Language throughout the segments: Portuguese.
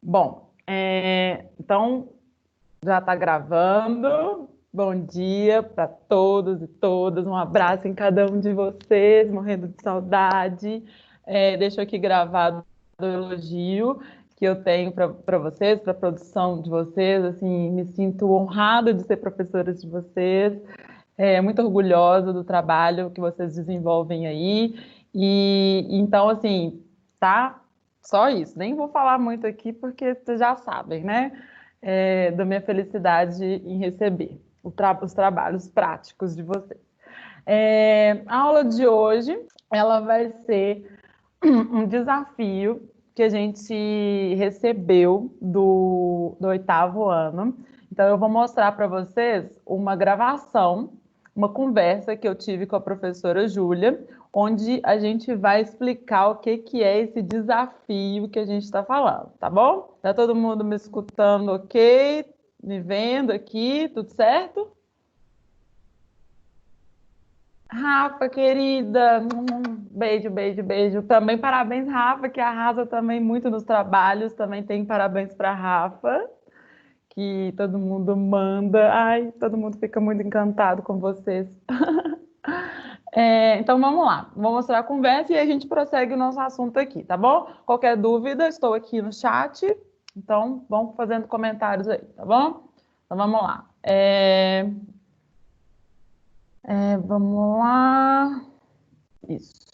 Bom, então já está gravando. Bom dia para todos e todas. Um abraço em cada um de vocês, morrendo de saudade. Deixo aqui gravado o elogio que eu tenho para vocês, para a produção de vocês. Assim, me sinto honrada de ser professora de vocês. Muito orgulhosa do trabalho que vocês desenvolvem aí. E então, assim, tá só isso. Nem vou falar muito aqui porque vocês já sabem, né? Da minha felicidade em receber os trabalhos práticos de vocês. A aula de hoje, ela vai ser um desafio que a gente recebeu do 8º ano. Então, eu vou mostrar para vocês uma gravação, uma conversa que eu tive com a professora Júlia, onde a gente vai explicar o que é esse desafio que a gente está falando, tá bom? Tá todo mundo me escutando, ok? Me vendo aqui, tudo certo? Rafa, querida, beijo, beijo, beijo. Também parabéns, Rafa, que arrasa também muito nos trabalhos. Também tem parabéns para Rafa, que todo mundo manda. Ai, todo mundo fica muito encantado com vocês. Então vamos lá, vou mostrar a conversa e a gente prossegue o nosso assunto aqui, tá bom? Qualquer dúvida, estou aqui no chat, então vão fazendo comentários aí, tá bom? Então vamos lá. Vamos lá. Isso.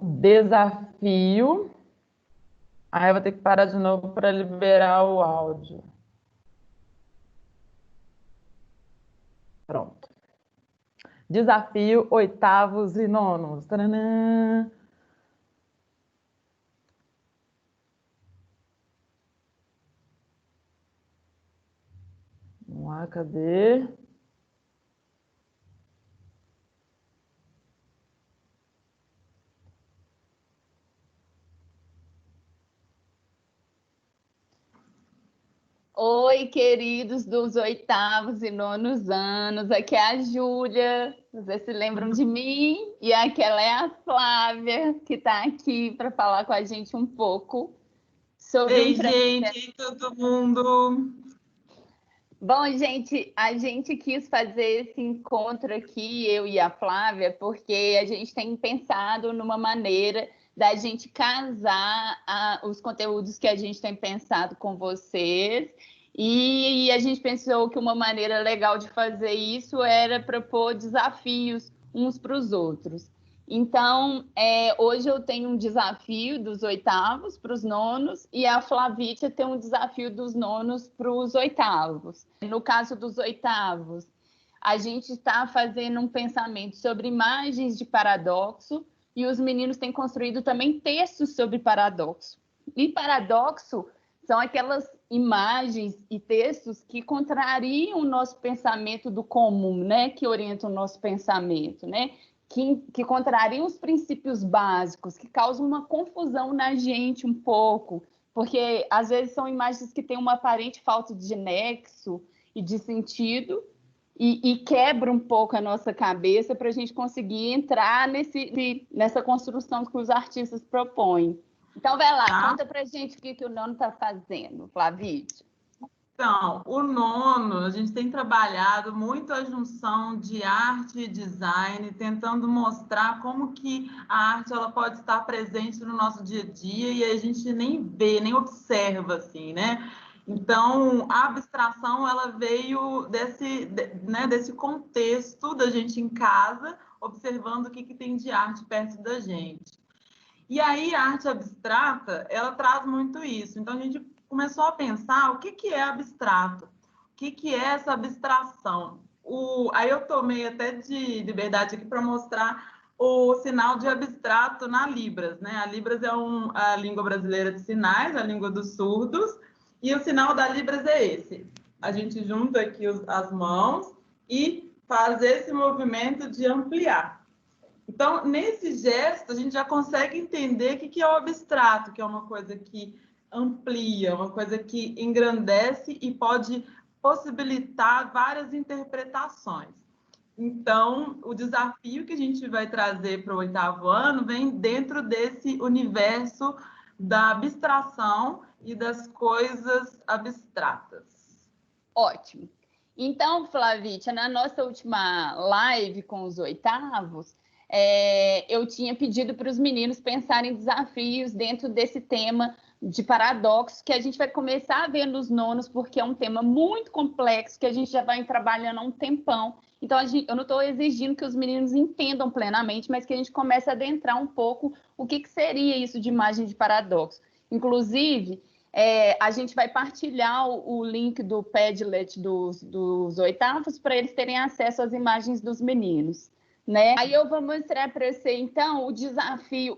Desafio. Aí eu vou ter que parar de novo para liberar o áudio. Pronto. Desafio 8º e 9º. Taranã. Vamos lá, cadê? Oi, queridos dos 8º e 9º anos, aqui é a Júlia, vocês se lembram de mim? E aquela é a Flávia, que está aqui para falar com a gente um pouco sobre Ei, gente, todo mundo! Bom, gente, a gente quis fazer esse encontro aqui, eu e a Flávia, porque a gente tem pensado numa maneira da gente casar os conteúdos que a gente tem pensado com vocês. E a gente pensou que uma maneira legal de fazer isso era propor desafios uns para os outros. Então, hoje eu tenho um desafio dos 8º para os 9º e a Flavícia tem um desafio dos 9º para os 8º. No caso dos 8º, a gente está fazendo um pensamento sobre imagens de paradoxo e os meninos têm construído também textos sobre paradoxo. E paradoxo são aquelas imagens e textos que contrariam o nosso pensamento do comum, né? Que orientam o nosso pensamento, né? Que contrariam os princípios básicos, que causam uma confusão na gente um pouco, porque às vezes são imagens que têm uma aparente falta de nexo e de sentido, e quebra um pouco a nossa cabeça para a gente conseguir entrar nessa construção que os artistas propõem. Então, vai lá, conta para a gente o que o Nono está fazendo, Flavícia. Então, o 9º, a gente tem trabalhado muito a junção de arte e design, tentando mostrar como que a arte ela pode estar presente no nosso dia a dia e a gente nem vê, nem observa, assim, né? Então, a abstração, ela veio desse contexto da gente em casa, observando o que tem de arte perto da gente. E aí, a arte abstrata, ela traz muito isso. Então, a gente começou a pensar o que é abstrato, o que é essa abstração. Aí eu tomei até de liberdade aqui para mostrar o sinal de abstrato na Libras, né? A Libras é a língua brasileira de sinais, a língua dos surdos, e o sinal da Libras é esse. A gente junta aqui as mãos e faz esse movimento de ampliar. Então, nesse gesto, a gente já consegue entender o que é o abstrato, que é uma coisa que amplia, uma coisa que engrandece e pode possibilitar várias interpretações. Então, o desafio que a gente vai trazer para o 8º ano vem dentro desse universo da abstração e das coisas abstratas. Ótimo. Então, Flavícia, na nossa última live com os 8º, eu tinha pedido para os meninos pensarem desafios dentro desse tema de paradoxo, que a gente vai começar a ver nos nonos, porque é um tema muito complexo, que a gente já vai trabalhando há um tempão. Então, eu não estou exigindo que os meninos entendam plenamente, mas que a gente comece a adentrar um pouco o que seria isso de imagem de paradoxo. Inclusive, a gente vai partilhar o link do Padlet dos 8º para eles terem acesso às imagens dos meninos, né? Aí eu vou mostrar para você, então, o desafio,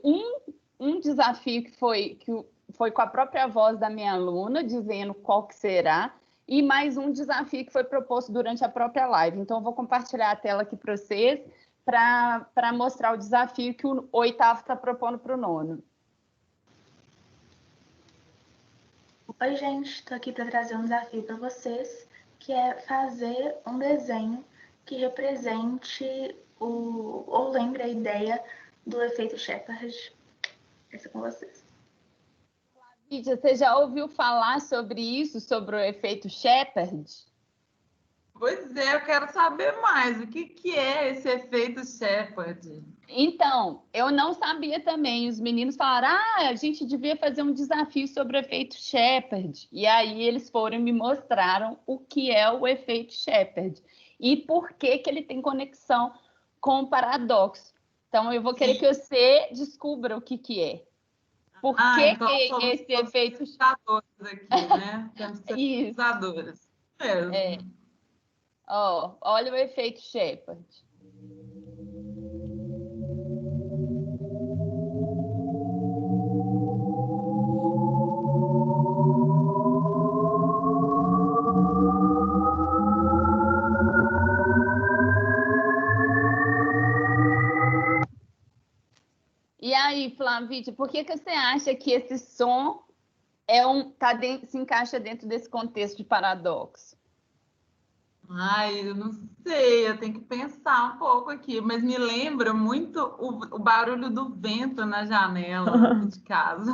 um desafio que foi com a própria voz da minha aluna, dizendo qual que será, e mais um desafio que foi proposto durante a própria live. Então, eu vou compartilhar a tela aqui para vocês, para mostrar o desafio que o 8º está propondo para o 9º. Oi, gente, estou aqui para trazer um desafio para vocês, que é fazer um desenho que represente ou lembre a ideia do efeito Shepard. Esse é com vocês. Lídia, você já ouviu falar sobre isso, sobre o efeito Shepard? Pois é, eu quero saber mais. O que é esse efeito Shepard? Então, eu não sabia também. Os meninos falaram, a gente devia fazer um desafio sobre o efeito Shepard. E aí eles foram e me mostraram o que é o efeito Shepard e por que ele tem conexão com o paradoxo. Então, eu vou querer que você descubra o que é. Por que então esse efeito... pesquisadores aqui, né? Temos que ser pesquisadores. Olha o efeito Shepard. E aí, Flavícia, por que você acha que esse som se encaixa dentro desse contexto de paradoxo? Eu não sei, eu tenho que pensar um pouco aqui, mas me lembra muito o barulho do vento na janela de casa,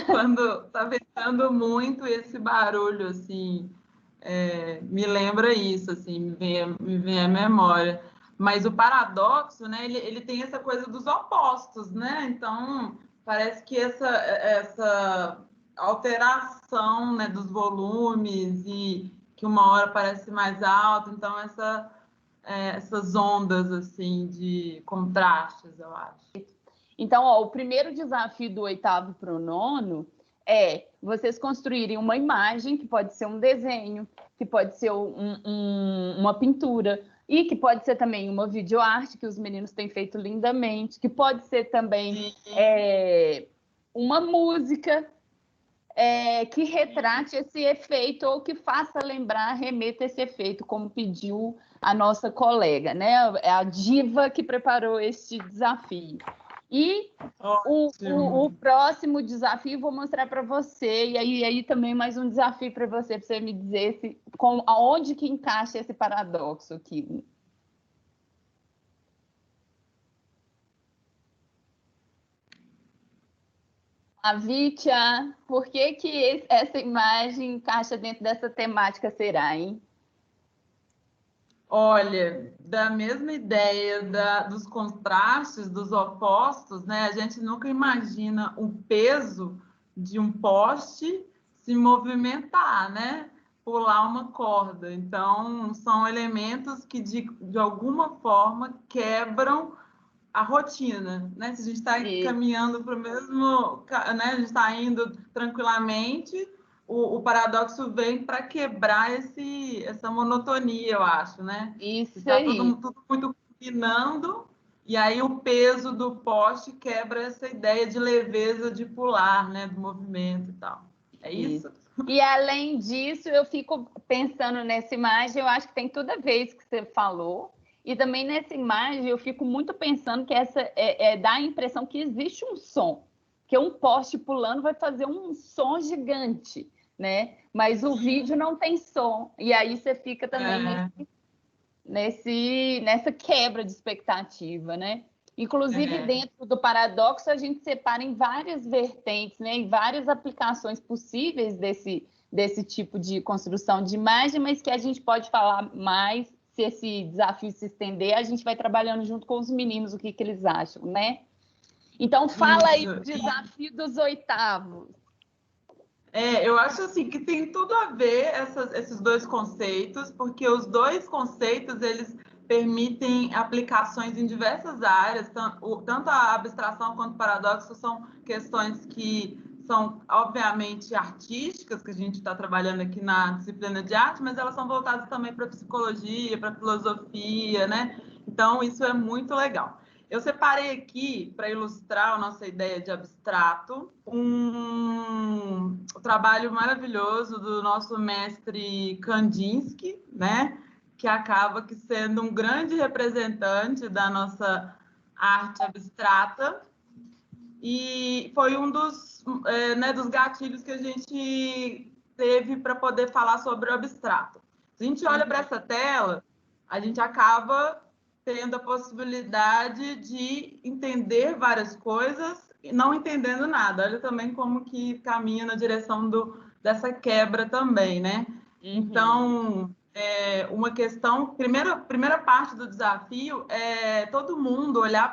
quando tá ventando muito esse barulho, assim, me lembra isso, assim, me vem à memória. Mas o paradoxo, né, ele tem essa coisa dos opostos, né? Então, parece que essa alteração, né, dos volumes e que uma hora parece mais alto, então essas ondas, assim, de contrastes, eu acho. Então, o primeiro desafio do 8º para o 9º é vocês construírem uma imagem, que pode ser um desenho, que pode ser uma pintura, e que pode ser também uma videoarte, que os meninos têm feito lindamente, que pode ser também uma música que retrate esse efeito ou que faça lembrar, remeta esse efeito, como pediu a nossa colega, né? É a diva que preparou este desafio. E o próximo desafio vou mostrar para você, e aí também mais um desafio para você me dizer aonde que encaixa esse paradoxo aqui. Flavícia, por que essa imagem encaixa dentro dessa temática, será, hein? Olha, da mesma ideia dos contrastes, dos opostos, né? A gente nunca imagina o peso de um poste se movimentar, né? Pular uma corda. Então, são elementos que, de alguma forma, quebram a rotina, né? Se a gente está caminhando para o mesmo... Né? A gente está indo tranquilamente... O paradoxo vem para quebrar essa monotonia, eu acho, né? Isso está aí. tudo muito combinando, e aí o peso do poste quebra essa ideia de leveza de pular, né? Do movimento e tal. É isso? E além disso, eu fico pensando nessa imagem, eu acho que tem toda vez que você falou, e também nessa imagem eu fico muito pensando que essa dá a impressão que existe um som, que um poste pulando vai fazer um som gigante, né? Mas o vídeo não tem som, e aí você fica também nessa quebra de expectativa, né? Inclusive, dentro do paradoxo, a gente separa em várias vertentes, né? Em várias aplicações possíveis desse tipo de construção de imagem, mas que a gente pode falar mais, se esse desafio se estender, a gente vai trabalhando junto com os meninos, o que eles acham, né? Então, fala aí do desafio dos oitavos. Eu acho assim que tem tudo a ver esses dois conceitos, porque os dois conceitos, eles permitem aplicações em diversas áreas, tanto a abstração quanto o paradoxo são questões que são, obviamente, artísticas, que a gente está trabalhando aqui na disciplina de arte, mas elas são voltadas também para a psicologia, para a filosofia, né? Então, isso é muito legal. Eu separei aqui, para ilustrar a nossa ideia de abstrato, um trabalho maravilhoso do nosso mestre Kandinsky, né? Que acaba que sendo um grande representante da nossa arte abstrata, e foi um dos gatilhos que a gente teve para poder falar sobre o abstrato. Se a gente olha para essa tela, a gente acaba tendo a possibilidade de entender várias coisas e não entendendo nada. Olha também como que caminha na direção dessa quebra também, né? Então, uma questão, primeira parte do desafio é todo mundo olhar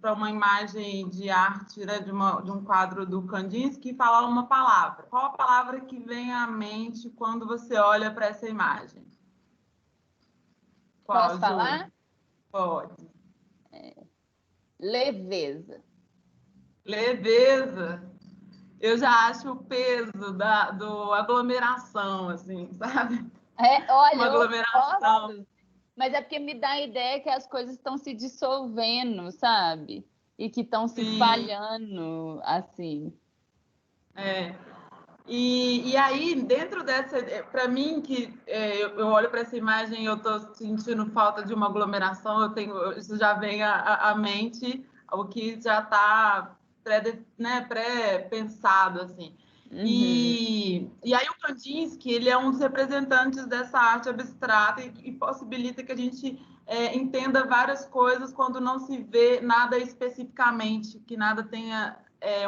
para uma imagem de arte, né, de um quadro do Kandinsky e falar uma palavra. Qual a palavra que vem à mente quando você olha para essa imagem? Qual, posso falar? Pode. Leveza. Leveza. Eu já acho o peso do aglomeração, assim, sabe? Olha, uma aglomeração. Mas é porque me dá a ideia que as coisas estão se dissolvendo, sabe? E que estão se espalhando, assim. E aí, dentro dessa... Para mim, que eu olho para essa imagem e eu estou sentindo falta de uma aglomeração, isso já vem à mente, o que já está pré-pensado, assim. E aí o Kandinsky, ele é um dos representantes dessa arte abstrata e possibilita que a gente entenda várias coisas quando não se vê nada especificamente, que nada tenha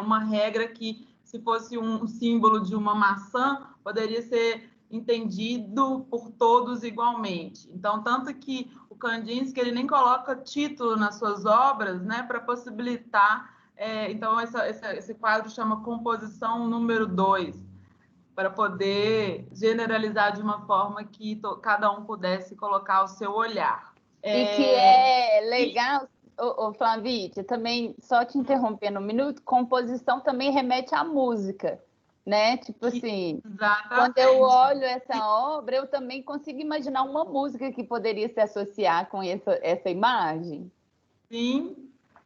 uma regra que, se fosse um símbolo de uma maçã, poderia ser entendido por todos igualmente. Então, tanto que o Kandinsky, ele nem coloca título nas suas obras, né, para possibilitar... então, esse quadro chama Composição número 2, para poder generalizar de uma forma que cada um pudesse colocar o seu olhar. E que é legal, Flavite, também, só te interrompendo um minuto, composição também remete à música, né? Tipo assim, exatamente. Quando eu olho essa obra, eu também consigo imaginar uma música que poderia se associar com essa imagem. Sim,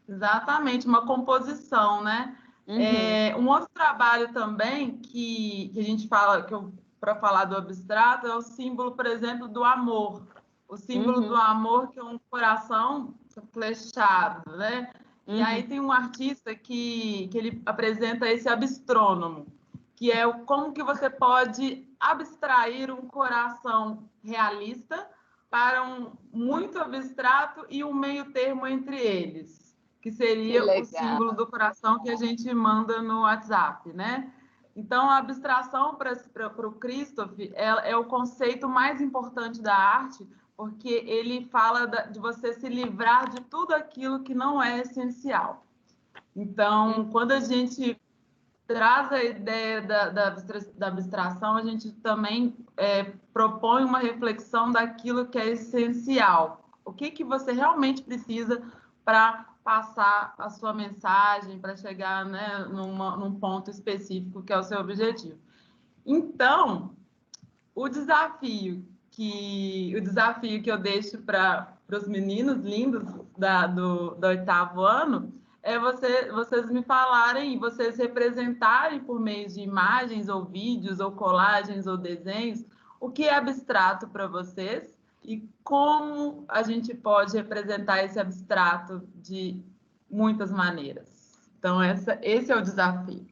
exatamente, uma composição, né? Um outro trabalho também que a gente fala, para falar do abstrato, é o símbolo, por exemplo, do amor. O símbolo do amor, que é um coração flechado, né? E aí tem um artista que ele apresenta esse abstrônomo, que é como que você pode abstrair um coração realista para um muito abstrato e um meio termo entre eles, que seria o símbolo do coração que a gente manda no WhatsApp, né? Então, a abstração para o Christoph é o conceito mais importante da arte, porque ele fala de você se livrar de tudo aquilo que não é essencial. Então, quando a gente traz a ideia da abstração, a gente também propõe uma reflexão daquilo que é essencial. O que você realmente precisa para passar a sua mensagem, para chegar, né, num ponto específico que é o seu objetivo. Então, o desafio que eu deixo para os meninos lindos do 8º ano é vocês me falarem e vocês representarem por meio de imagens ou vídeos ou colagens ou desenhos o que é abstrato para vocês e como a gente pode representar esse abstrato de muitas maneiras. Então, esse é o desafio.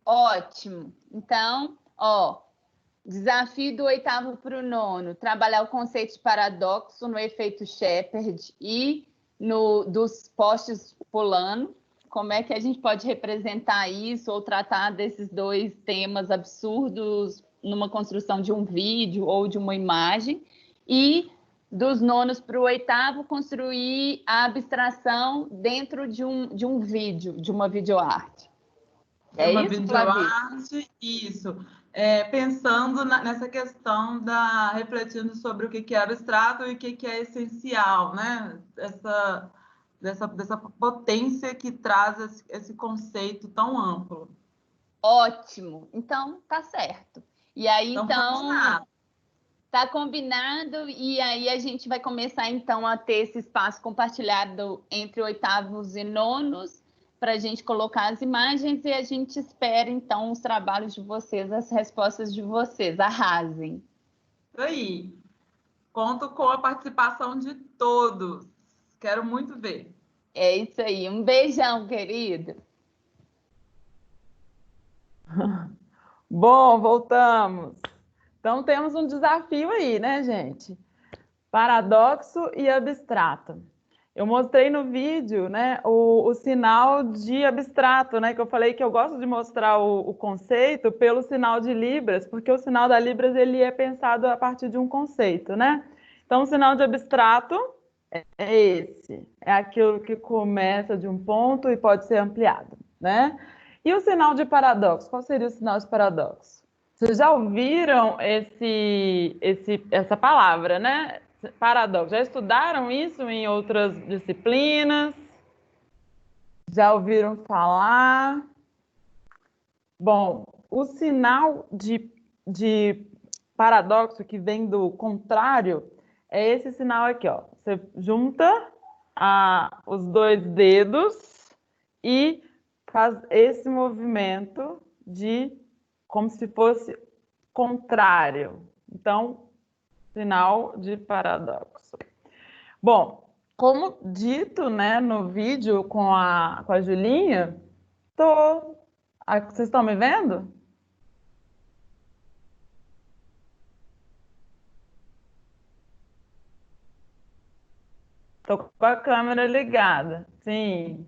Ótimo. Então, Desafio do 8º para o 9º, trabalhar o conceito de paradoxo no efeito Shepard e dos postes pulando. Como é que a gente pode representar isso ou tratar desses dois temas absurdos numa construção de um vídeo ou de uma imagem? E dos 9º para o 8º, construir a abstração dentro de um vídeo, de uma videoarte. É uma videoarte, isso. Pensando nessa questão refletindo sobre o que é abstrato e o que é essencial, né? Dessa potência que traz esse conceito tão amplo. Ótimo. Então, tá certo. E aí, então tá combinado, e aí a gente vai começar, então, a ter esse espaço compartilhado entre 8º e 9º, para a gente colocar as imagens, e a gente espera, então, os trabalhos de vocês, as respostas de vocês. Arrasem. Isso aí. Conto com a participação de todos. Quero muito ver. É isso aí. Um beijão, querido. Bom, voltamos. Então, temos um desafio aí, né, gente? Paradoxo e abstrato. Eu mostrei no vídeo, né, o sinal de abstrato, né, que eu falei que eu gosto de mostrar o conceito pelo sinal de Libras, porque o sinal da Libras ele é pensado a partir de um conceito, né? Então, o sinal de abstrato é esse, é aquilo que começa de um ponto e pode ser ampliado, né? E o sinal de paradoxo, qual seria o sinal de paradoxo? Vocês já ouviram essa palavra, né? Paradoxo. Já estudaram isso em outras disciplinas? Já ouviram falar? Bom, o sinal de paradoxo que vem do contrário é esse sinal aqui, ó. Você junta os dois dedos e faz esse movimento como se fosse contrário. Então, sinal de paradoxo. Bom, como dito, né, no vídeo com a Julinha, vocês estão me vendo? Estou com a câmera ligada, sim.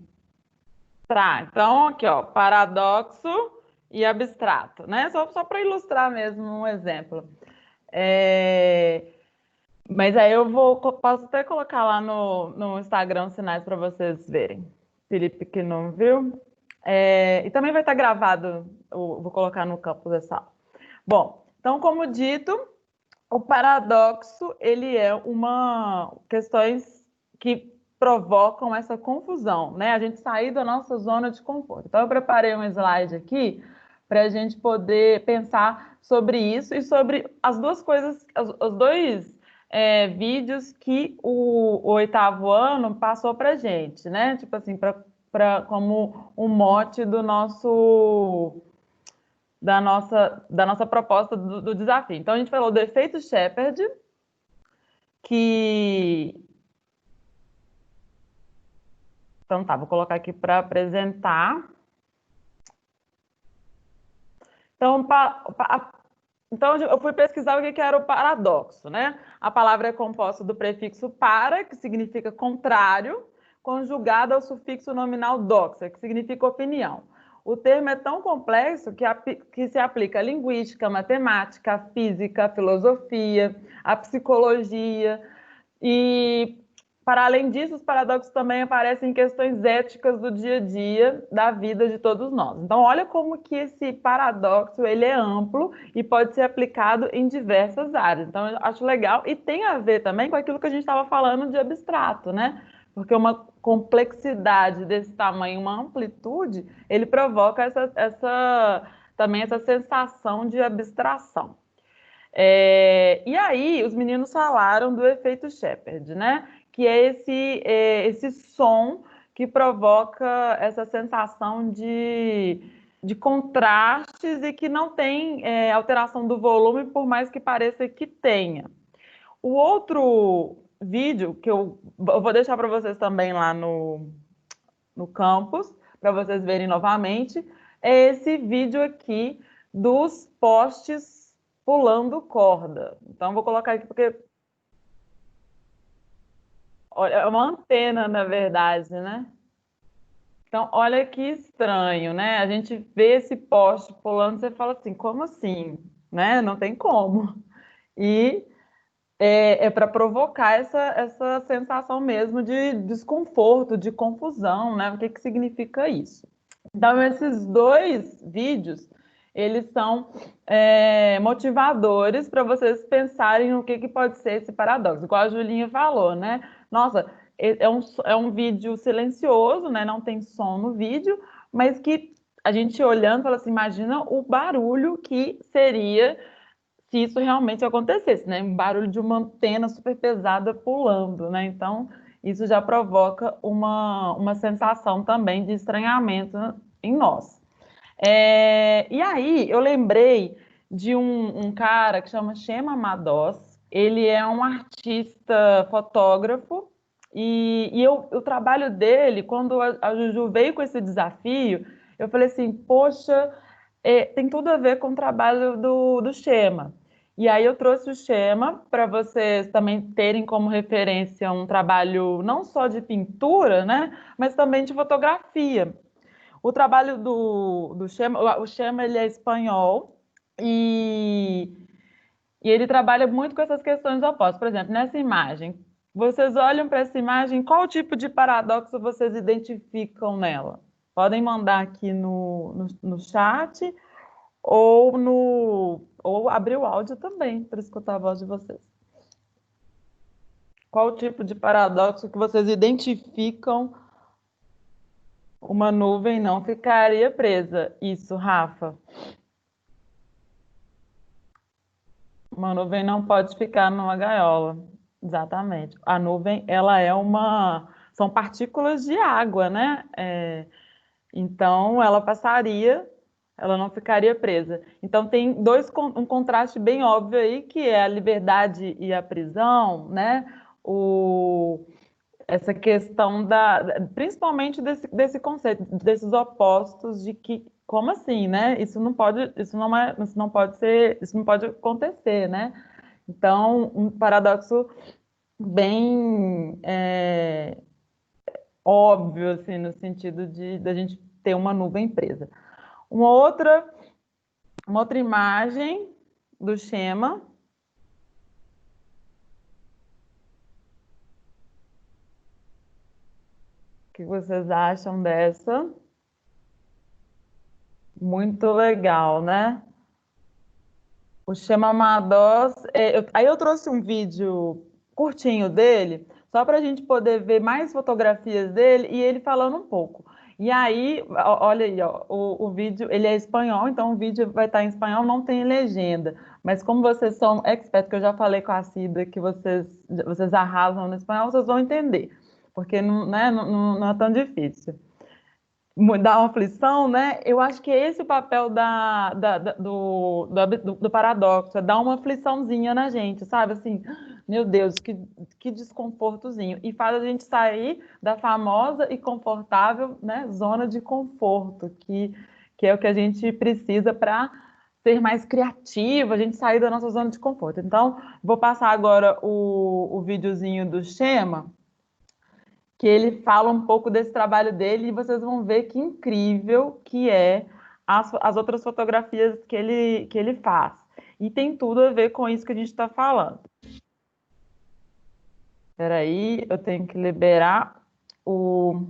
Tá, então aqui, ó, paradoxo e abstrato, né? Só para ilustrar mesmo um exemplo. Mas aí posso até colocar lá no Instagram os sinais para vocês verem. Felipe que não viu. E também vai estar gravado, vou colocar no campo da sala. Bom, então, como dito, o paradoxo, ele é questões que provocam essa confusão, né? A gente sair da nossa zona de conforto. Então, eu preparei um slide aqui para a gente poder pensar sobre isso e sobre as duas coisas, os dois vídeos que o 8º ano passou para a gente, né? Tipo assim, como um mote da nossa proposta do desafio. Então, a gente falou do efeito Shepard, Então, tá, vou colocar aqui para apresentar. Então, eu fui pesquisar o que era o paradoxo, né? A palavra é composta do prefixo para, que significa contrário, conjugado ao sufixo nominal doxa, que significa opinião. O termo é tão complexo que se aplica à linguística, à matemática, à física, à filosofia, à psicologia. E, para além disso, os paradoxos também aparecem em questões éticas do dia a dia da vida de todos nós. Então, olha como que esse paradoxo ele é amplo e pode ser aplicado em diversas áreas. Então, eu acho legal e tem a ver também com aquilo que a gente estava falando de abstrato, né? Porque uma complexidade desse tamanho, uma amplitude, ele provoca também essa sensação de abstração. E aí, os meninos falaram do efeito Shepard, né? Que é esse som que provoca essa sensação de contrastes e que não tem alteração do volume, por mais que pareça que tenha. O outro vídeo, que eu vou deixar para vocês também lá no campus, para vocês verem novamente, é esse vídeo aqui dos postes pulando corda. Então, vou colocar aqui porque... Olha, é uma antena, na verdade, né? Então, olha que estranho, né? A gente vê esse poste pulando, você fala assim, como assim? Né? Não tem como. E é para provocar essa sensação mesmo de desconforto, de confusão, né? O que significa isso? Então, esses dois vídeos, eles são motivadores para vocês pensarem no que pode ser esse paradoxo. Igual a Julinha falou, né? Nossa, é um vídeo silencioso, né? Não tem som no vídeo, mas que a gente olhando fala assim, imagina o barulho que seria se isso realmente acontecesse, né? Um barulho de uma antena super pesada pulando, né? Então, isso já provoca uma sensação também de estranhamento em nós. E aí, eu lembrei de um cara que chama Chema Madoz. Ele é um artista fotógrafo e o trabalho dele, quando a Juju veio com esse desafio, eu falei assim, poxa, tem tudo a ver com o trabalho do Chema. E aí eu trouxe o Chema para vocês também terem como referência um trabalho não só de pintura, né, mas também de fotografia. O trabalho do Chema, o Chema ele é espanhol e ele trabalha muito com essas questões opostas. Por exemplo, nessa imagem, vocês olham para essa imagem, qual tipo de paradoxo vocês identificam nela? Podem mandar aqui no chat ou abrir o áudio também para escutar a voz de vocês. Qual tipo de paradoxo que vocês identificam uma nuvem não ficaria presa? Isso, Rafa. Uma nuvem não pode ficar numa gaiola. Exatamente. A nuvem, ela é são partículas de água, né? Então, ela passaria, ela não ficaria presa. Então, tem um contraste bem óbvio aí, que é a liberdade e a prisão, né? Essa questão principalmente desse conceito, desses opostos de que, como assim, né? Isso não pode ser, isso não pode acontecer, né? Então, um paradoxo bem óbvio, assim, no sentido da gente ter uma nuvem presa. Uma outra imagem do Chema. O que vocês acham dessa? Muito legal, né? O Chema Madoz. Aí eu trouxe um vídeo curtinho dele, só para a gente poder ver mais fotografias dele e ele falando um pouco. E aí, olha aí, ó, o vídeo, ele é espanhol, então o vídeo vai estar em espanhol, não tem legenda. Mas como vocês são experts, que eu já falei com a Cida que vocês arrasam no espanhol, vocês vão entender. Porque não é tão difícil. Dá uma aflição, né? Eu acho que é esse o papel do paradoxo, é dar uma afliçãozinha na gente, sabe? Assim, meu Deus, que desconfortozinho. E faz a gente sair da famosa e confortável, né, zona de conforto, que é o que a gente precisa para ser mais criativo, a gente sair da nossa zona de conforto. Então, vou passar agora o videozinho do Chema, que ele fala um pouco desse trabalho dele e vocês vão ver que incrível que é as outras fotografias que ele faz. E tem tudo a ver com isso que a gente está falando. Espera aí, eu tenho que liberar o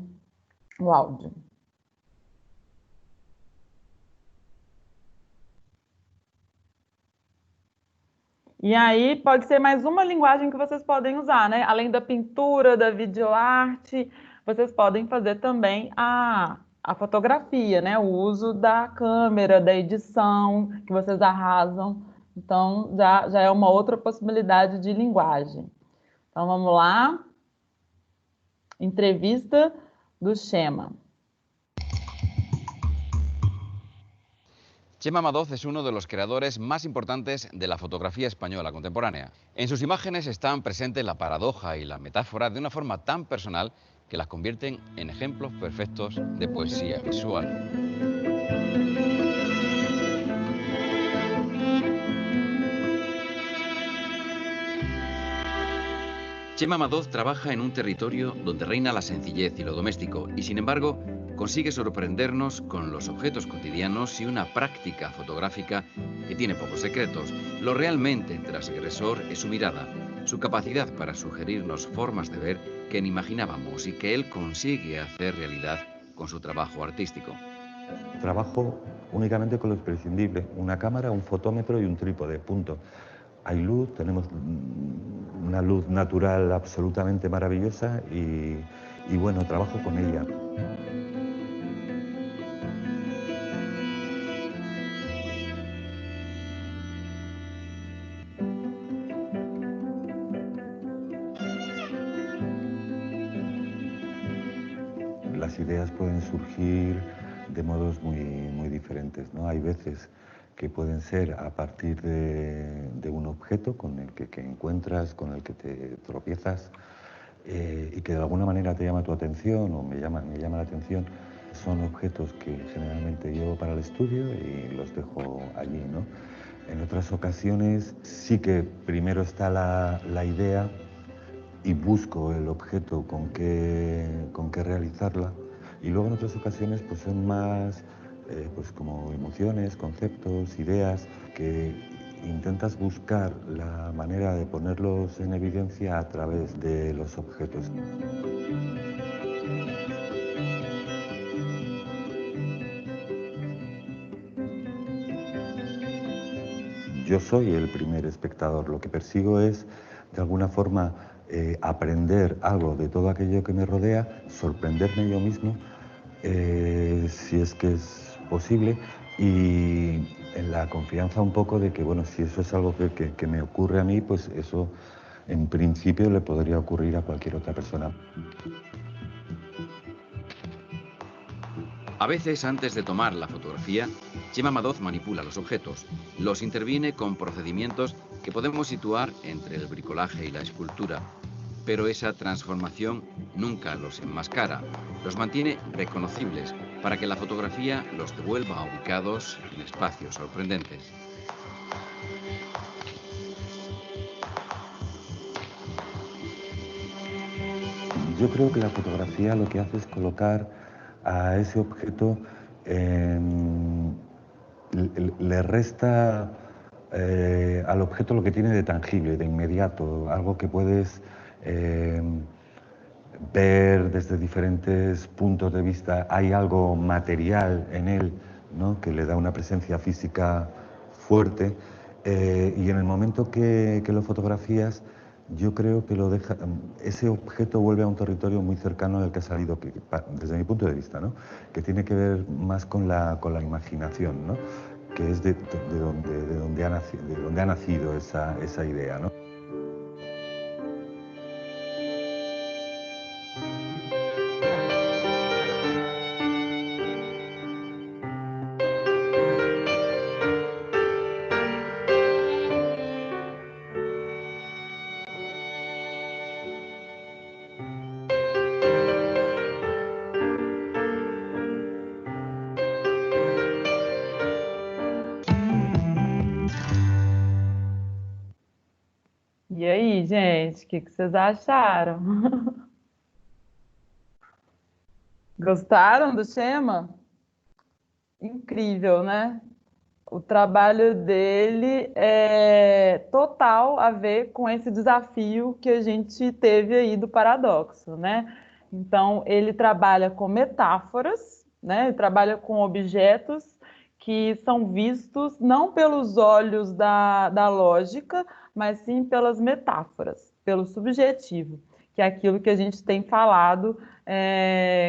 áudio. E aí pode ser mais uma linguagem que vocês podem usar, né? Além da pintura, da videoarte, vocês podem fazer também a fotografia, né? O uso da câmera, da edição, que vocês arrasam. Então, já é uma outra possibilidade de linguagem. Então, vamos lá. Entrevista do Chema. Chema Madoz es uno de los creadores más importantes de la fotografía española contemporánea. En sus imágenes están presentes la paradoja y la metáfora de una forma tan personal que las convierten en ejemplos perfectos de poesía visual. Chema Madoz trabaja en un territorio donde reina la sencillez y lo doméstico, y sin embargo consigue sorprendernos con los objetos cotidianos y una práctica fotográfica que tiene pocos secretos. Lo realmente transgresor es su mirada, su capacidad para sugerirnos formas de ver que ni imaginábamos y que él consigue hacer realidad con su trabajo artístico. Trabajo únicamente con lo imprescindible, una cámara, un fotómetro y un trípode, punto. Hay luz, tenemos una luz natural absolutamente maravillosa y bueno, trabajo con ella. Las ideas pueden surgir de modos muy diferentes, ¿no? Hay veces que pueden ser a partir de un objeto con el que encuentras, con el que te tropiezas y que de alguna manera te llama tu atención o me llama la atención. Son objetos que generalmente llevo para el estudio y los dejo allí, ¿no? En otras ocasiones sí que primero está la idea y busco el objeto con qué realizarla, y luego en otras ocasiones pues son más pues como emociones, conceptos, ideas que intentas buscar la manera de ponerlos en evidencia a través de los objetos. Yo soy el primer espectador, lo que persigo es de alguna forma aprender algo de todo aquello que me rodea, sorprenderme yo mismo, si es que es posible, y en la confianza un poco de que, bueno, si eso es algo que me ocurre a mí, pues eso en principio le podría ocurrir a cualquier otra persona. A veces, antes de tomar la fotografía, Chema Madoz manipula los objetos, los interviene con procedimientos que podemos situar entre el bricolaje y la escultura, pero esa transformación nunca los enmascara, los mantiene reconocibles para que la fotografía los devuelva ubicados en espacios sorprendentes. Yo creo que la fotografía lo que hace es colocar a ese objeto, le resta al objeto lo que tiene de tangible, de inmediato, algo que puedes ver desde diferentes puntos de vista. Hay algo material en él, ¿no?, que le da una presencia física fuerte, y en el momento que lo fotografías, yo creo que ese objeto vuelve a un territorio muy cercano al que ha salido, desde mi punto de vista, ¿no?, que tiene que ver más con la imaginación, ¿no?, que es de donde ha nacido esa idea, ¿no? E aí, gente, o que vocês acharam? Gostaram do Chema? Incrível, né? O trabalho dele é total a ver com esse desafio que a gente teve aí do paradoxo, né? Então, ele trabalha com metáforas, né? Ele trabalha com objetos que são vistos não pelos olhos da lógica, mas sim pelas metáforas, pelo subjetivo, que é aquilo que a gente tem falado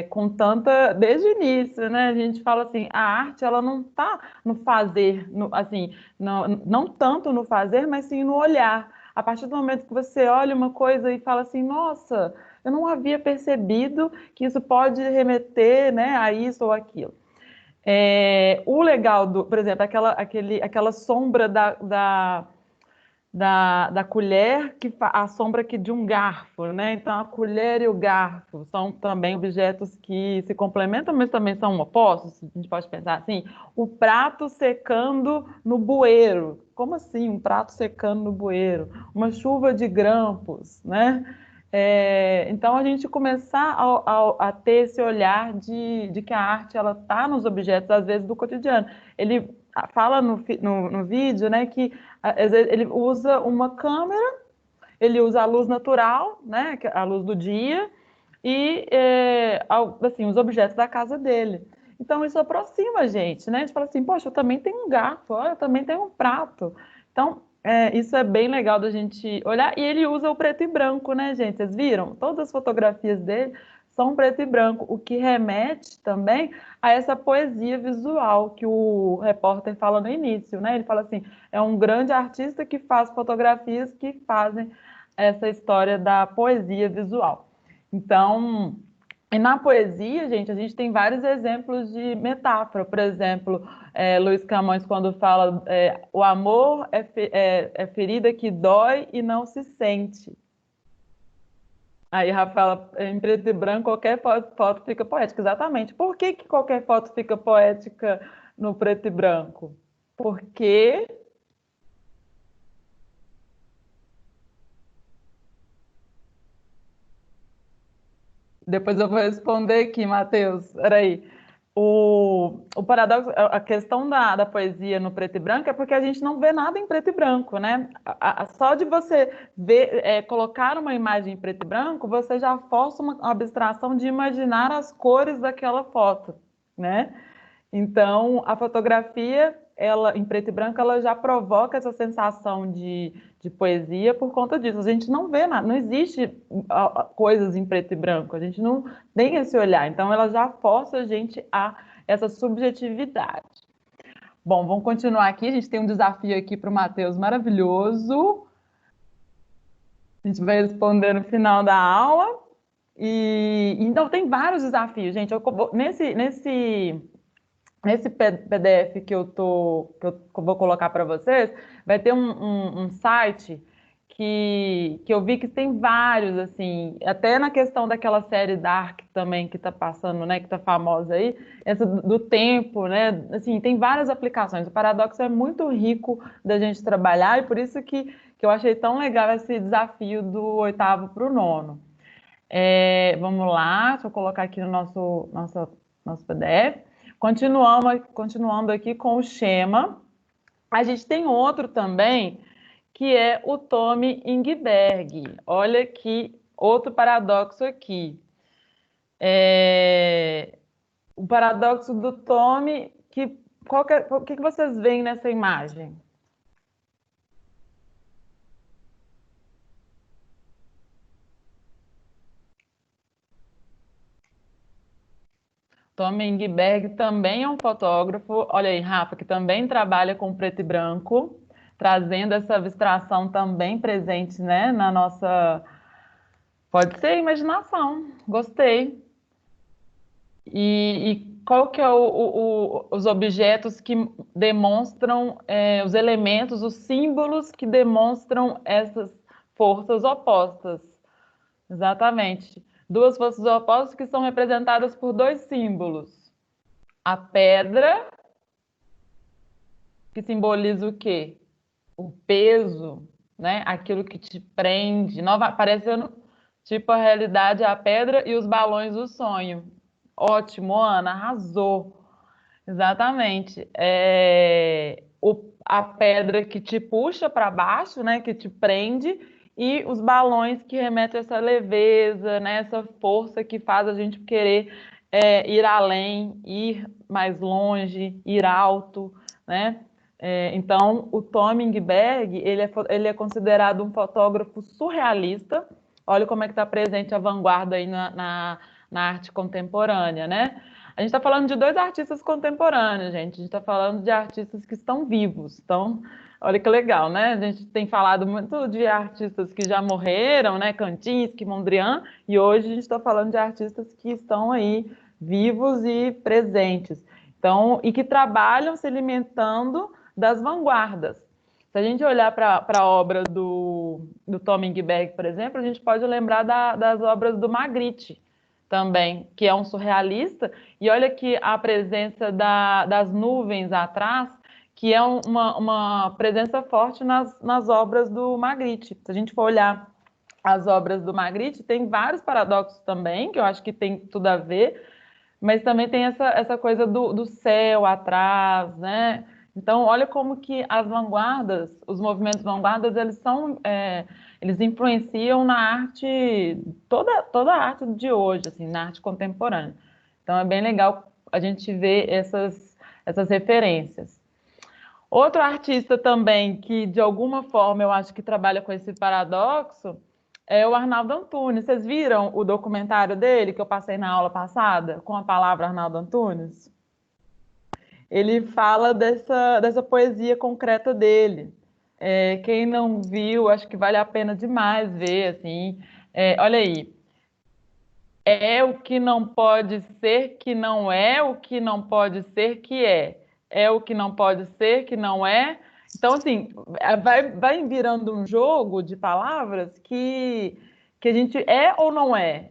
com tanta... Desde o início, né? A gente fala assim, a arte ela não está no fazer, assim, não tanto no fazer, mas sim no olhar. A partir do momento que você olha uma coisa e fala assim, nossa, eu não havia percebido que isso pode remeter, né, a isso ou aquilo. O legal, por exemplo, aquela sombra da colher, a sombra de um garfo, né? Então, a colher e o garfo são também objetos que se complementam, mas também são opostos, a gente pode pensar assim. O prato secando no bueiro. Como assim, um prato secando no bueiro? Uma chuva de grampos, né? Então, a gente começar a ter esse olhar de que a arte ela está nos objetos, às vezes, do cotidiano. Ele fala no vídeo, né, que às vezes, ele usa uma câmera, ele usa a luz natural, né, a luz do dia, e assim, os objetos da casa dele. Então, isso aproxima a gente, né? A gente fala assim, poxa, eu também tenho um garfo, olha, eu também tenho um prato. Então, isso é bem legal da gente olhar. E ele usa o preto e branco, né, gente? Vocês viram? Todas as fotografias dele são preto e branco, o que remete também a essa poesia visual que o repórter fala no início, né? Ele fala assim, é um grande artista que faz fotografias que fazem essa história da poesia visual. Então, e na poesia, gente, a gente tem vários exemplos de metáfora. Por exemplo, Luiz Camões, quando fala o amor é ferida que dói e não se sente. Aí, Rafaela, em preto e branco, qualquer foto fica poética. Exatamente. Por que qualquer foto fica poética no preto e branco? Porque... Depois eu vou responder aqui, Matheus. Peraí. O paradoxo, a questão da poesia no preto e branco é porque a gente não vê nada em preto e branco, né? Só de você ver, colocar uma imagem em preto e branco, você já força uma abstração de imaginar as cores daquela foto, né? Então, a fotografia, ela, em preto e branco, ela já provoca essa sensação de poesia por conta disso. A gente não vê nada, não existe coisas em preto e branco, a gente não tem esse olhar. Então, ela já força a gente a essa subjetividade. Bom, vamos continuar aqui. A gente tem um desafio aqui para o Matheus maravilhoso. A gente vai responder no final da aula. Então, tem vários desafios, gente. Nesse PDF que eu vou colocar para vocês, vai ter um site que eu vi que tem vários, assim, até na questão daquela série Dark também que está passando, né, que está famosa aí, essa do tempo, né, assim, tem várias aplicações. O Paradoxo é muito rico da gente trabalhar e por isso que eu achei tão legal esse desafio do 8º para o 9º. Vamos lá, deixa eu colocar aqui no nosso PDF. Continuando aqui com o Schema, a gente tem outro também, que é o Tommy Ingberg. Olha que outro paradoxo aqui. O paradoxo do Tommy, o que vocês veem nessa imagem? Tommy Ingberg também é um fotógrafo, olha aí, Rafa, que também trabalha com preto e branco, trazendo essa abstração também presente, né, na nossa... Pode ser imaginação, gostei. E qual que é os objetos que demonstram, os elementos, os símbolos que demonstram essas forças opostas? Exatamente. Duas forças opostas que são representadas por dois símbolos. A pedra, que simboliza o quê? O peso, né? Aquilo que te prende. Parecendo tipo a realidade, a pedra e os balões do sonho. Ótimo, Ana, arrasou. Exatamente. A pedra que te puxa para baixo, né? Que te prende. E os balões que remetem a essa leveza, né? Essa força que faz a gente querer ir além, ir mais longe, ir alto, né? Então, o Tommy Ingberg, ele é considerado um fotógrafo surrealista. Olha como é que está presente a vanguarda aí na arte contemporânea, né? A gente está falando de dois artistas contemporâneos, gente. A gente está falando de artistas que estão vivos. Então, olha que legal, né? A gente tem falado muito de artistas que já morreram, né? Kandinsky, Mondrian, e hoje a gente está falando de artistas que estão aí vivos e presentes. Então, e que trabalham se alimentando das vanguardas. Se a gente olhar para a obra do Tommy Ingberg, por exemplo, a gente pode lembrar das obras do Magritte também, que é um surrealista, e olha que a presença das nuvens atrás, que é uma presença forte nas obras do Magritte. Se a gente for olhar as obras do Magritte, tem vários paradoxos também, que eu acho que tem tudo a ver, mas também tem essa coisa do céu atrás, né? Então, olha como que as vanguardas, os movimentos vanguardas, eles influenciam na arte, toda a arte de hoje, assim, na arte contemporânea. Então, é bem legal a gente ver essas referências. Outro artista também que, de alguma forma, eu acho que trabalha com esse paradoxo é o Arnaldo Antunes. Vocês viram o documentário dele que eu passei na aula passada, com a palavra Arnaldo Antunes? Ele fala dessa poesia concreta dele. Quem não viu, acho que vale a pena demais ver, assim. Olha aí. É o que não pode ser que não é, o que não pode ser que é. É o que não pode ser que não é. Então, assim, vai virando um jogo de palavras que a gente é ou não é.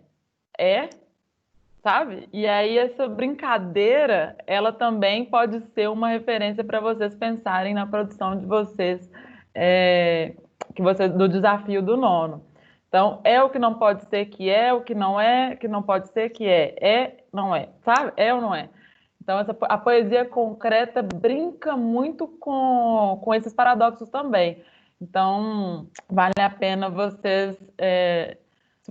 É, sabe? E aí essa brincadeira, ela também pode ser uma referência para vocês pensarem na produção de vocês, do desafio do nono. Então, é o que não pode ser que é, o que não pode ser que não é, sabe? É ou não é? Então, a poesia concreta brinca muito com esses paradoxos também. Então, vale a pena vocês,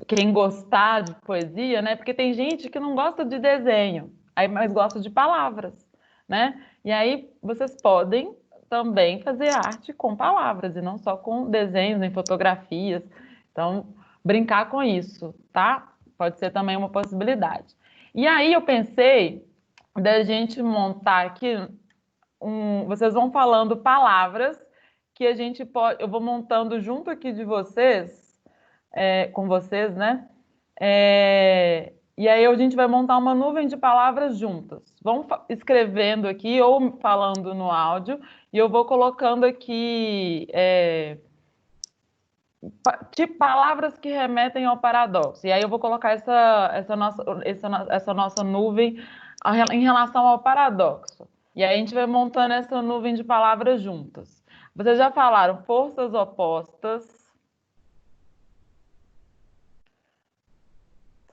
quem gostar de poesia, né? Porque tem gente que não gosta de desenho, mas gosta de palavras, né? E aí vocês podem também fazer arte com palavras e não só com desenhos em fotografias. Então, brincar com isso, tá? Pode ser também uma possibilidade. E aí eu pensei da gente montar aqui vocês vão falando palavras que a gente pode, eu vou montando junto aqui de vocês, com vocês, né? E aí a gente vai montar uma nuvem de palavras juntas. Vão escrevendo aqui ou falando no áudio e eu vou colocando aqui tipo palavras que remetem ao paradoxo. E aí eu vou colocar essa nossa nuvem em relação ao paradoxo. E aí a gente vai montando essa nuvem de palavras juntas. Vocês já falaram forças opostas,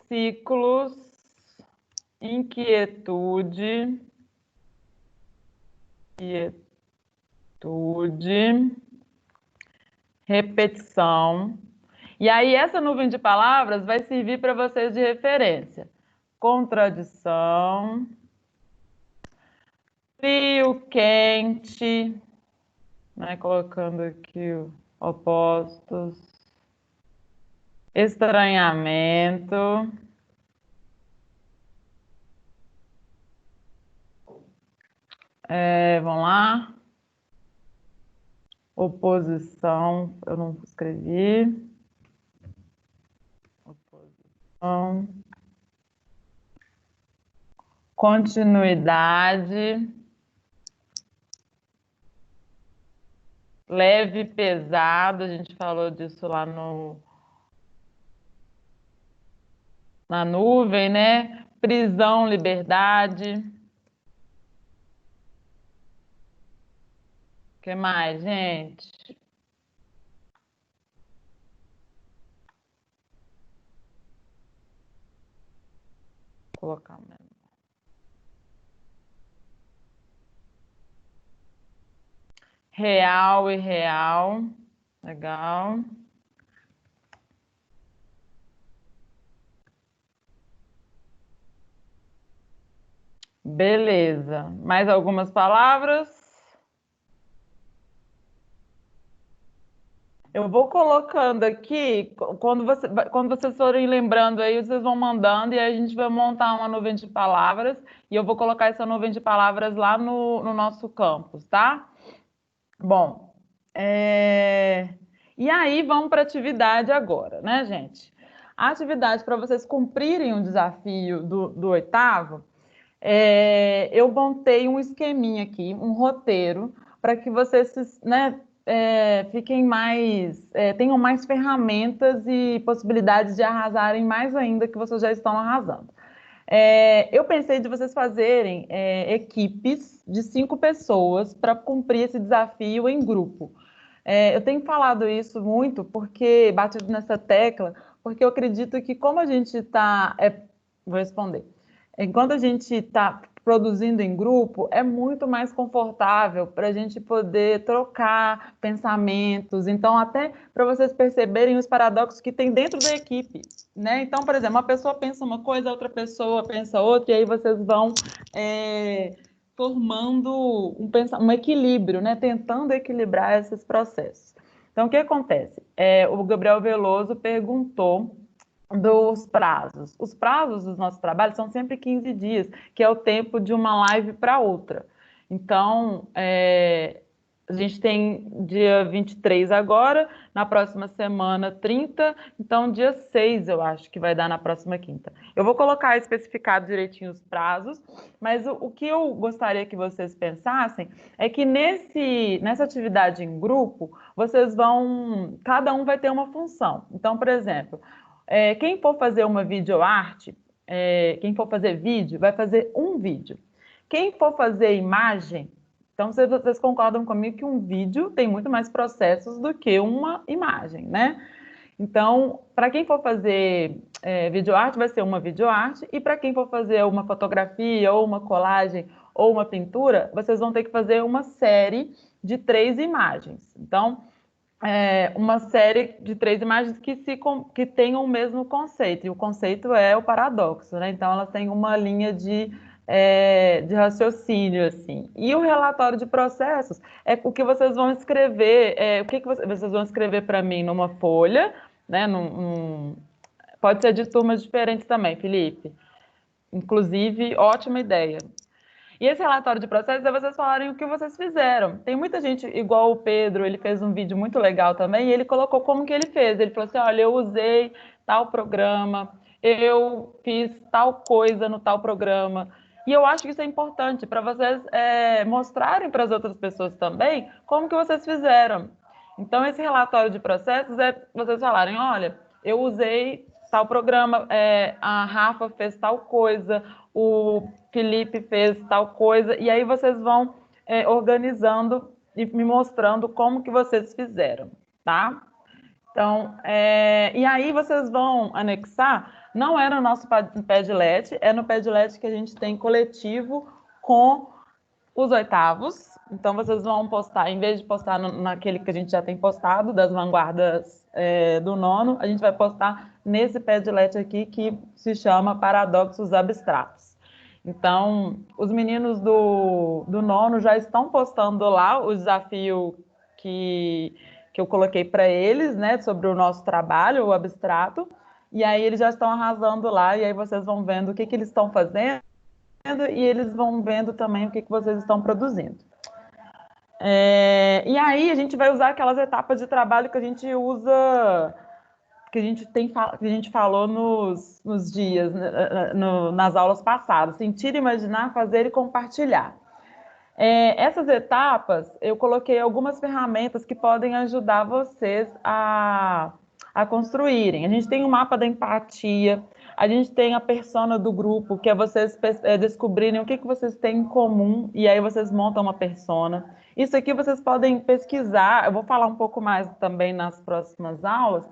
ciclos, inquietude, repetição. E aí essa nuvem de palavras vai servir para vocês de referência. Contradição, frio, quente, né? Colocando aqui opostos, estranhamento, vamos lá, oposição, eu não escrevi, oposição, continuidade, leve, pesado, a gente falou disso lá na nuvem, né? Prisão, liberdade. O que mais, gente? Vou colocar o menor. Real e real. Legal. Beleza. Mais algumas palavras? Eu vou colocando aqui, quando vocês forem lembrando aí, vocês vão mandando e aí a gente vai montar uma nuvem de palavras e eu vou colocar essa nuvem de palavras lá no nosso campus, tá? Bom, e aí vamos para a atividade agora, né, gente? A atividade para vocês cumprirem o desafio do oitavo, eu montei um esqueminha aqui, um roteiro, para que vocês, né, tenham mais ferramentas e possibilidades de arrasarem mais ainda que vocês já estão arrasando. Eu pensei de vocês fazerem equipes de 5 pessoas para cumprir esse desafio em grupo. Eu tenho falado isso muito, porque batido nessa tecla, porque eu acredito que como a gente está... vou responder. Enquanto a gente está produzindo em grupo, é muito mais confortável para a gente poder trocar pensamentos. Então, até para vocês perceberem os paradoxos que tem dentro da equipe, né? Então, por exemplo, uma pessoa pensa uma coisa, outra pessoa pensa outra, e aí vocês vão formando um equilíbrio, né? Tentando equilibrar esses processos. Então, o que acontece? O Gabriel Veloso perguntou dos prazos. Os prazos dos nossos trabalhos são sempre 15 dias, que é o tempo de uma live para outra. Então, a gente tem dia 23 agora, na próxima semana 30, então dia 6 eu acho que vai dar na próxima quinta. Eu vou colocar especificado direitinho os prazos, mas o que eu gostaria que vocês pensassem é que nessa atividade em grupo, cada um vai ter uma função. Então, por exemplo, quem for fazer uma videoarte, quem for fazer vídeo, vai fazer um vídeo. Quem for fazer imagem, então vocês concordam comigo que um vídeo tem muito mais processos do que uma imagem, né? Então, para quem for fazer videoarte, vai ser uma videoarte, e para quem for fazer uma fotografia, ou uma colagem, ou uma pintura, vocês vão ter que fazer uma série de 3 imagens. Então, uma série de 3 imagens que tenham o mesmo conceito, e o conceito é o paradoxo, né? Então, elas têm uma linha de raciocínio, assim. E o relatório de processos é o que vocês vão escrever, o que vocês vão escrever para mim numa folha, né? Pode ser de turmas diferentes também, Felipe. Inclusive, ótima ideia. E esse relatório de processos é vocês falarem o que vocês fizeram. Tem muita gente, igual o Pedro, ele fez um vídeo muito legal também, e ele colocou como que ele fez. Ele falou assim, olha, eu usei tal programa, eu fiz tal coisa no tal programa. E eu acho que isso é importante para vocês mostrarem para as outras pessoas também como que vocês fizeram. Então, esse relatório de processos é vocês falarem, olha, eu usei tal programa, a Rafa fez tal coisa, o Felipe fez tal coisa, e aí vocês vão organizando e me mostrando como que vocês fizeram, tá? Então, e aí vocês vão anexar, não é no nosso Padlet, é no Padlet que a gente tem coletivo com os oitavos. Então, vocês vão postar, em vez de postar naquele que a gente já tem postado, das vanguardas do nono, a gente vai postar nesse Padlet aqui, que se chama Paradoxos Abstratos. Então, os meninos do nono já estão postando lá o desafio que eu coloquei para eles, né, sobre o nosso trabalho, o abstrato, e aí eles já estão arrasando lá, e aí vocês vão vendo o que eles estão fazendo, e eles vão vendo também o que vocês estão produzindo. E aí a gente vai usar aquelas etapas de trabalho que a gente usa, que a gente falou nos dias, nas aulas passadas. Sentir, imaginar, fazer e compartilhar. Essas etapas, eu coloquei algumas ferramentas que podem ajudar vocês a construírem. A gente tem o mapa da empatia, a gente tem a persona do grupo, que é vocês descobrirem o que vocês têm em comum, e aí vocês montam uma persona. Isso aqui vocês podem pesquisar, eu vou falar um pouco mais também nas próximas aulas,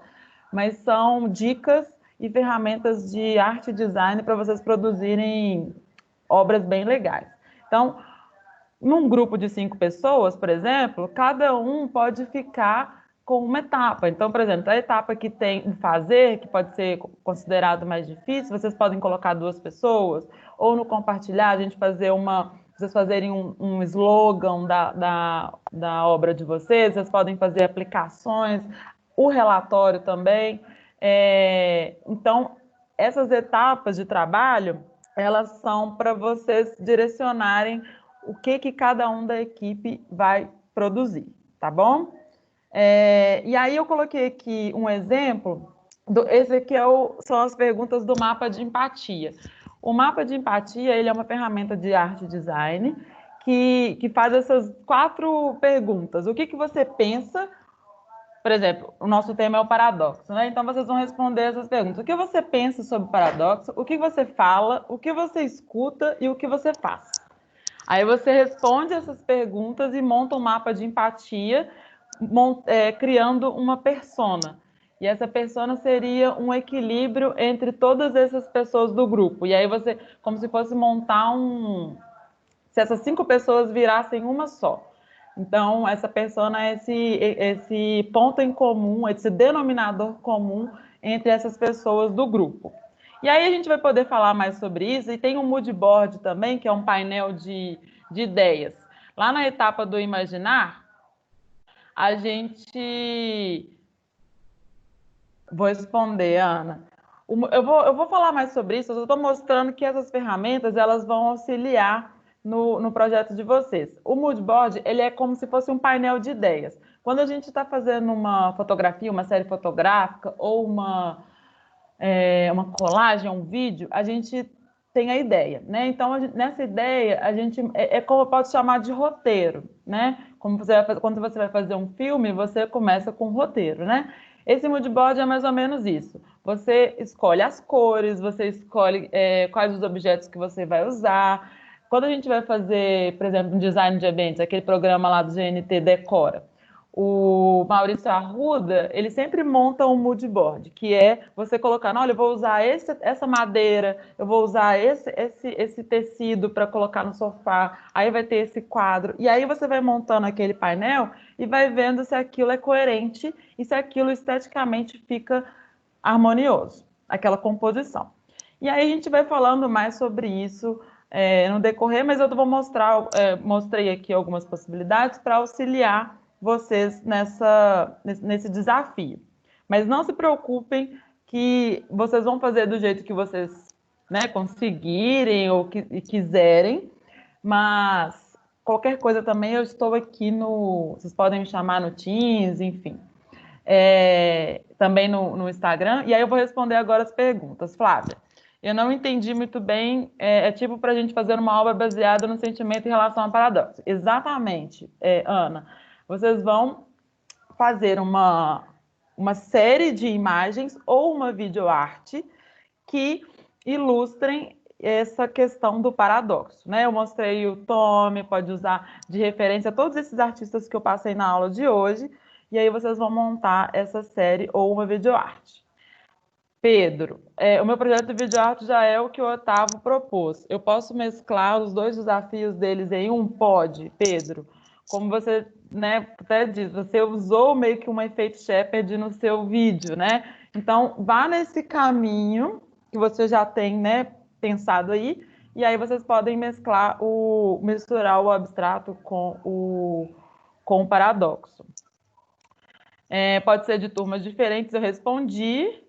mas são dicas e ferramentas de arte e design para vocês produzirem obras bem legais. Então, num grupo de 5 pessoas, por exemplo, cada um pode ficar com uma etapa. Então, por exemplo, a etapa que tem um fazer, que pode ser considerado mais difícil, vocês podem colocar 2 pessoas, ou no compartilhar, a gente fazer vocês fazerem um slogan da obra de vocês podem fazer aplicações, o relatório também. Então, essas etapas de trabalho, elas são para vocês direcionarem o que cada um da equipe vai produzir, tá bom? E aí eu coloquei aqui um exemplo, esse aqui são as perguntas do mapa de empatia. O mapa de empatia, ele é uma ferramenta de arte e design que faz essas 4 perguntas. O que você pensa? Por exemplo, o nosso tema é o paradoxo, né? Então, vocês vão responder essas perguntas. O que você pensa sobre o paradoxo? O que você fala? O que você escuta? E o que você faz? Aí você responde essas perguntas e monta um mapa de empatia criando uma persona. E essa persona seria um equilíbrio entre todas essas pessoas do grupo. E aí você, como se fosse montar se essas 5 pessoas virassem uma só. Então, essa persona é esse ponto em comum, esse denominador comum entre essas pessoas do grupo. E aí a gente vai poder falar mais sobre isso. E tem um mood board também, que é um painel de ideias. Lá na etapa do imaginar, a gente... Vou responder, Ana. Eu vou falar mais sobre isso. Eu estou mostrando que essas ferramentas elas vão auxiliar no projeto de vocês. O Moodboard ele é como se fosse um painel de ideias. Quando a gente está fazendo uma fotografia, uma série fotográfica ou uma colagem, um vídeo, a gente tem a ideia, né? Então, nessa ideia, a gente como eu posso chamar de roteiro, né? Quando você vai fazer um filme, você começa com um roteiro, né? Esse moodboard é mais ou menos isso. Você escolhe as cores, você escolhe quais os objetos que você vai usar. Quando a gente vai fazer, por exemplo, um design de ambientes, aquele programa lá do GNT Decora, o Maurício Arruda, ele sempre monta um moodboard, que é você colocar, olha, eu vou usar essa madeira, eu vou usar esse tecido para colocar no sofá, aí vai ter esse quadro, e aí você vai montando aquele painel e vai vendo se aquilo é coerente e se aquilo esteticamente fica harmonioso, aquela composição. E aí a gente vai falando mais sobre isso no decorrer, mas eu vou mostrei aqui algumas possibilidades para auxiliar vocês nesse desafio. Mas não se preocupem que vocês vão fazer do jeito que vocês conseguirem ou quiserem, mas qualquer coisa também eu estou aqui vocês podem me chamar no Teams, enfim. Também no Instagram, e aí eu vou responder agora as perguntas. Flávia, eu não entendi muito bem, tipo para a gente fazer uma obra baseada no sentimento em relação ao paradoxo. Exatamente, Ana. Vocês vão fazer uma série de imagens ou uma videoarte que ilustrem essa questão do paradoxo, né? Eu mostrei o Tommy, pode usar de referência todos esses artistas que eu passei na aula de hoje, e aí vocês vão montar essa série ou uma videoarte. Pedro, o meu projeto de videoarte já é o que o Otávio propôs. Eu posso mesclar os 2 desafios deles em um? Pode, Pedro. Como você até diz, você usou meio que um efeito Shepard no seu vídeo, né? Então, vá nesse caminho que você já tem pensado aí, e aí vocês podem misturar o abstrato com o paradoxo. Pode ser de turmas diferentes, eu respondi.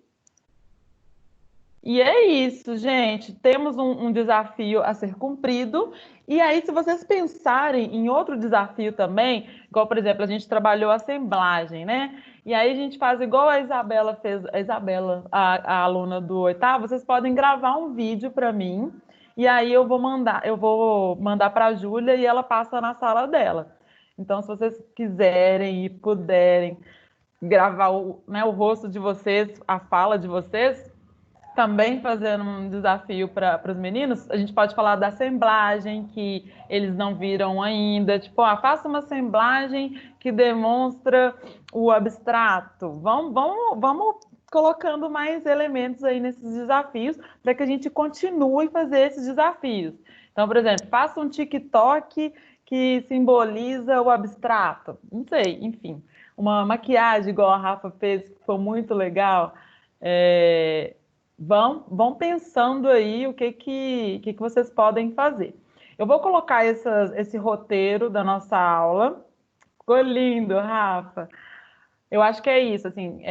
E é isso, gente. Temos um desafio a ser cumprido. E aí, se vocês pensarem em outro desafio também, igual, por exemplo, a gente trabalhou assemblagem, né? E aí a gente faz igual a Isabela fez, a aluna do 8º, vocês podem gravar um vídeo para mim, e aí eu vou mandar para a Júlia e ela passa na sala dela. Então, se vocês quiserem e puderem gravar o rosto de vocês, a fala de vocês, também fazendo um desafio para os meninos, a gente pode falar da assemblagem, que eles não viram ainda. Tipo, faça uma assemblagem que demonstra o abstrato. Vamos colocando mais elementos aí nesses desafios para que a gente continue a fazer esses desafios. Então, por exemplo, faça um TikTok que simboliza o abstrato. Não sei, enfim. Uma maquiagem igual a Rafa fez, que foi muito legal. Vão pensando aí o que vocês podem fazer. Eu vou colocar esse roteiro da nossa aula. Ficou lindo, Rafa. Eu acho que é isso, assim,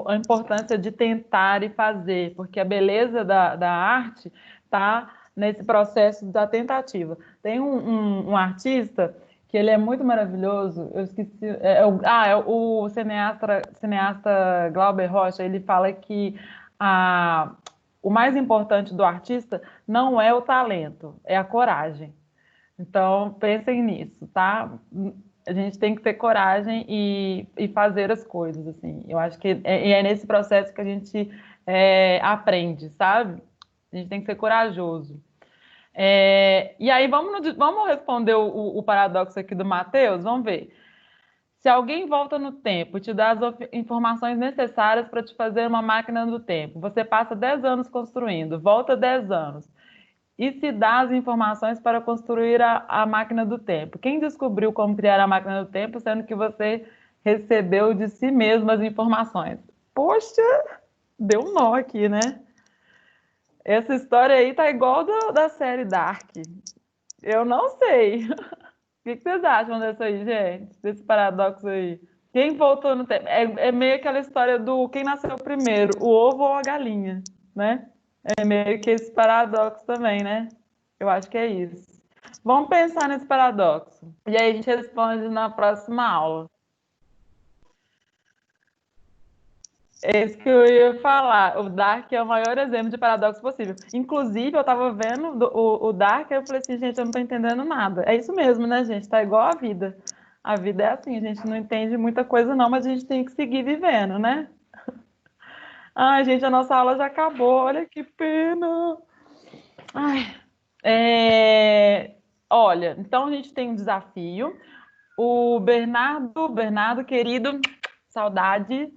a importância de tentar e fazer, porque a beleza da arte está nesse processo da tentativa. Tem um artista que ele é muito maravilhoso, eu esqueci, o cineasta Glauber Rocha, ele fala que o mais importante do artista não é o talento, é a coragem. Então, pensem nisso, tá? A gente tem que ter coragem e fazer as coisas, assim. Eu acho que é nesse processo que a gente aprende, sabe? A gente tem que ser corajoso. E aí, vamos responder o paradoxo aqui do Matheus? Vamos ver. Se alguém volta no tempo e te dá as informações necessárias para te fazer uma máquina do tempo, você passa 10 anos construindo, volta 10 anos, e se dá as informações para construir a máquina do tempo. Quem descobriu como criar a máquina do tempo, sendo que você recebeu de si mesmo as informações? Poxa, deu um nó aqui, né? Essa história aí tá igual da série Dark. Eu não sei. O que vocês acham dessa aí, gente? Desse paradoxo aí? Quem voltou no tempo? É meio aquela história do quem nasceu primeiro, o ovo ou a galinha, né? É meio que esse paradoxo também, né? Eu acho que é isso. Vamos pensar nesse paradoxo. E aí a gente responde na próxima aula. É isso que eu ia falar. O Dark é o maior exemplo de paradoxo possível. Inclusive, eu estava vendo o Dark e eu falei assim, gente, eu não estou entendendo nada. É isso mesmo, né, gente? Tá igual a vida. A vida é assim, a gente não entende muita coisa não, mas a gente tem que seguir vivendo, né? Ai, gente, a nossa aula já acabou. Olha que pena. Ai, olha, então a gente tem um desafio. O Bernardo, querido, saudade.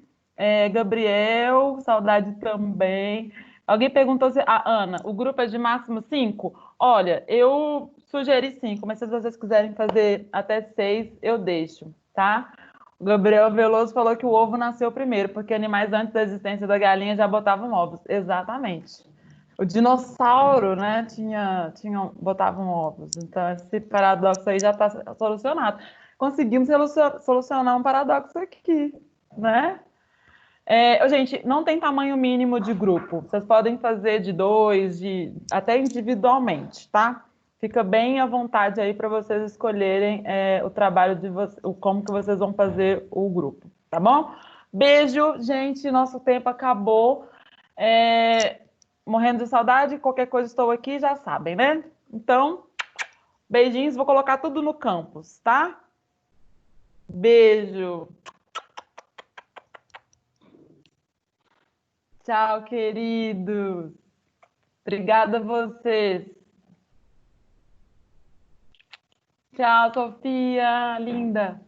Gabriel, saudade também. Alguém perguntou se. A Ana, o grupo é de máximo 5? Olha, eu sugeri 5, mas se vocês quiserem fazer até 6, eu deixo, tá? O Gabriel Veloso falou que o ovo nasceu primeiro, porque animais antes da existência da galinha já botavam ovos. Exatamente. O dinossauro, né, botavam ovos. Então, esse paradoxo aí já está solucionado. Conseguimos solucionar um paradoxo aqui, né? Gente, não tem tamanho mínimo de grupo. Vocês podem fazer de 2, até individualmente, tá? Fica bem à vontade aí para vocês escolherem o trabalho de vocês, como que vocês vão fazer o grupo, tá bom? Beijo, gente, nosso tempo acabou. Morrendo de saudade, qualquer coisa estou aqui, já sabem, né? Então, beijinhos, vou colocar tudo no campus, tá? Beijo. Tchau, queridos. Obrigada a vocês. Tchau, Sofia, linda.